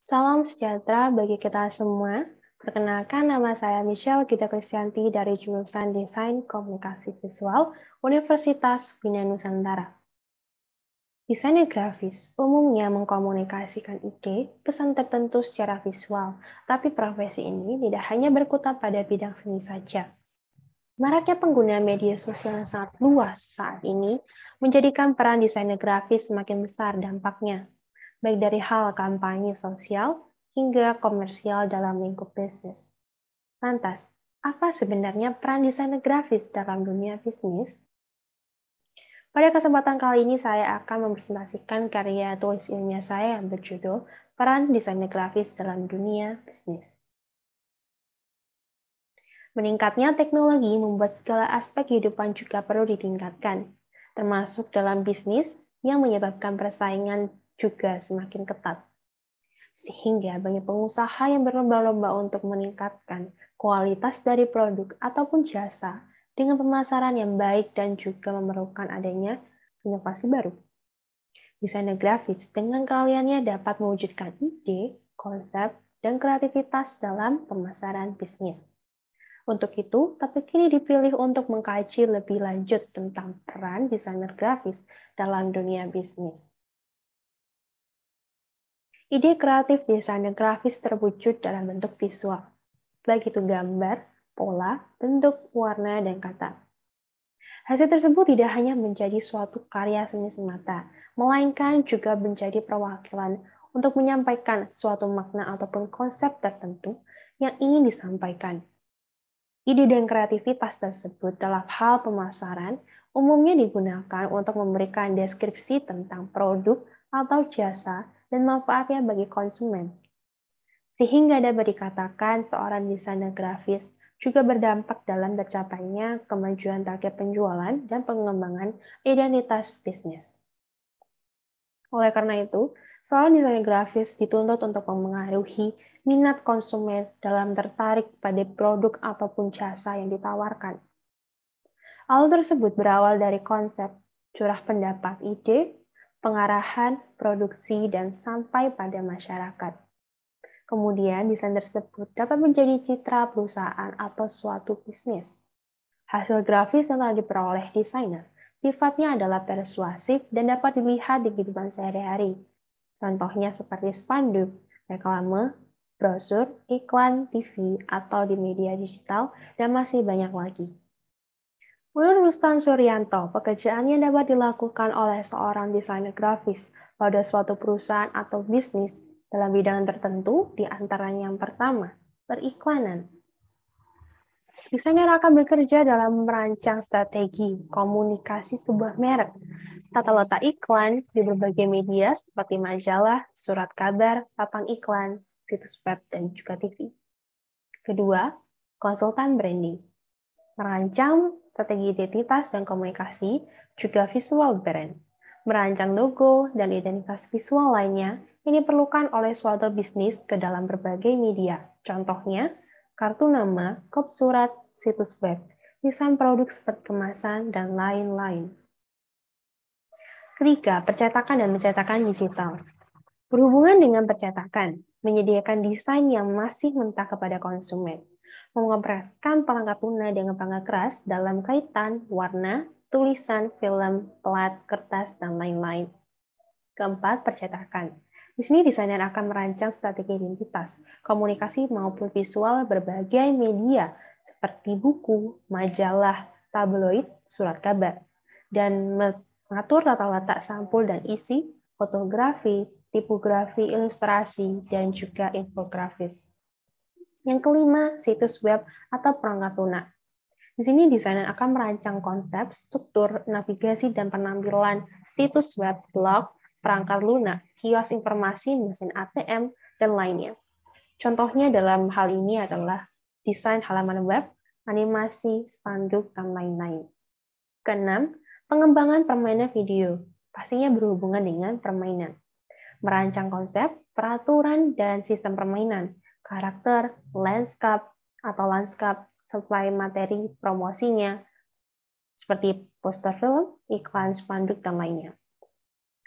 Salam sejahtera bagi kita semua. Perkenalkan, nama saya Michelle Gita Krisyanti dari jurusan Desain Komunikasi Visual Universitas Bina Nusantara. Desainer grafis umumnya mengkomunikasikan ide, pesan tertentu secara visual, tapi profesi ini tidak hanya berkutat pada bidang seni saja. Maraknya pengguna media sosial yang sangat luas saat ini menjadikan peran desainer grafis semakin besar dampaknya, baik dari hal kampanye sosial hingga komersial dalam lingkup bisnis. Lantas, apa sebenarnya peran desainer grafis dalam dunia bisnis? Pada kesempatan kali ini saya akan mempresentasikan karya tulis ilmiah saya yang berjudul Peran Desainer Grafis dalam Dunia Bisnis. Meningkatnya teknologi membuat segala aspek kehidupan juga perlu ditingkatkan, termasuk dalam bisnis yang menyebabkan persaingan juga semakin ketat. Sehingga banyak pengusaha yang berlomba-lomba untuk meningkatkan kualitas dari produk ataupun jasa dengan pemasaran yang baik dan juga memerlukan adanya inovasi baru. Desainer grafis dengan keahliannya dapat mewujudkan ide, konsep, dan kreativitas dalam pemasaran bisnis. Untuk itu, topik ini dipilih untuk mengkaji lebih lanjut tentang peran desainer grafis dalam dunia bisnis. Ide kreatif desainer grafis terwujud dalam bentuk visual, baik itu gambar, pola, bentuk, warna, dan kata. Hasil tersebut tidak hanya menjadi suatu karya seni semata, melainkan juga menjadi perwakilan untuk menyampaikan suatu makna ataupun konsep tertentu yang ingin disampaikan. Ide dan kreativitas tersebut dalam hal pemasaran umumnya digunakan untuk memberikan deskripsi tentang produk atau jasa dan manfaatnya bagi konsumen. Sehingga dapat dikatakan seorang desainer grafis juga berdampak dalam tercapainya kemajuan target penjualan dan pengembangan identitas bisnis. Oleh karena itu, seorang desainer grafis dituntut untuk memengaruhi minat konsumen dalam tertarik pada produk ataupun jasa yang ditawarkan. Hal tersebut berawal dari konsep, curah pendapat ide, pengarahan, produksi, dan sampai pada masyarakat. Kemudian, desain tersebut dapat menjadi citra perusahaan atau suatu bisnis. Hasil grafis yang telah diperoleh desainer sifatnya adalah persuasif dan dapat dilihat di kehidupan sehari-hari. Contohnya seperti spanduk, reklame, brosur, iklan, TV, atau di media digital, dan masih banyak lagi. Menurut Rustan Suryanto, pekerjaannya dapat dilakukan oleh seorang desainer grafis pada suatu perusahaan atau bisnis dalam bidang tertentu, di antaranya yang pertama, periklanan. Desainer akan bekerja dalam merancang strategi komunikasi sebuah merek, tata letak iklan di berbagai media seperti majalah, surat kabar, papan iklan, situs web, dan juga TV. Kedua, konsultan branding. Merancang strategi identitas dan komunikasi, juga visual brand. Merancang logo dan identitas visual lainnya yang diperlukan oleh suatu bisnis ke dalam berbagai media. Contohnya, kartu nama, kop surat, situs web, desain produk seperti kemasan, dan lain-lain. Ketiga, percetakan dan pencetakan digital. Berhubungan dengan percetakan, menyediakan desain yang masih mentah kepada konsumen, mengoperasikan perangkat lunak dengan perangkat keras dalam kaitan warna, tulisan, film, plat, kertas, dan lain-lain. Keempat, percetakan. Di sini desainer akan merancang strategi identitas, komunikasi maupun visual berbagai media seperti buku, majalah, tabloid, surat kabar, dan mengatur tata letak sampul dan isi, fotografi, tipografi, ilustrasi, dan juga infografis. Yang kelima, situs web atau perangkat lunak. Di sini desainer akan merancang konsep, struktur, navigasi, dan penampilan situs web, blog, perangkat lunak, kios informasi, mesin ATM, dan lainnya. Contohnya dalam hal ini adalah desain halaman web, animasi, spanduk, dan lain-lain. Keenam, pengembangan permainan video. Pastinya berhubungan dengan permainan. Merancang konsep, peraturan, dan sistem permainan, karakter, landscape, supply materi promosinya, seperti poster film, iklan, spanduk, dan lainnya.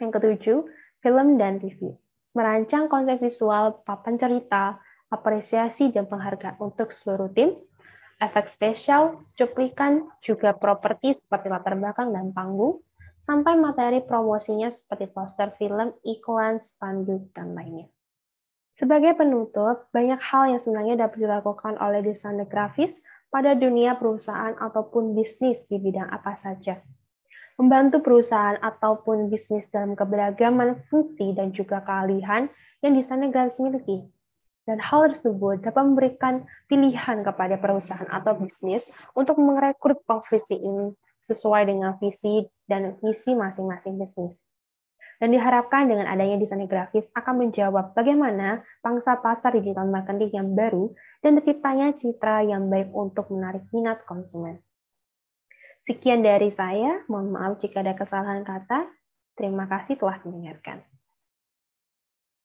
Yang ketujuh, film dan TV. merancang konsep visual, papan cerita, apresiasi dan penghargaan untuk seluruh tim, efek spesial, cuplikan, juga properti seperti latar belakang dan panggung, sampai materi promosinya seperti poster film, iklan, spanduk, dan lainnya. Sebagai penutup, banyak hal yang sebenarnya dapat dilakukan oleh desainer grafis pada dunia perusahaan ataupun bisnis di bidang apa saja. Membantu perusahaan ataupun bisnis dalam keberagaman fungsi dan juga keahlian yang desainer grafis miliki. Dan hal tersebut dapat memberikan pilihan kepada perusahaan atau bisnis untuk merekrut profesi ini sesuai dengan visi dan misi masing-masing bisnis. Dan diharapkan dengan adanya desain grafis akan menjawab bagaimana pangsa pasar digital marketing yang baru dan terciptanya citra yang baik untuk menarik minat konsumen. Sekian dari saya, mohon maaf jika ada kesalahan kata. Terima kasih telah mendengarkan.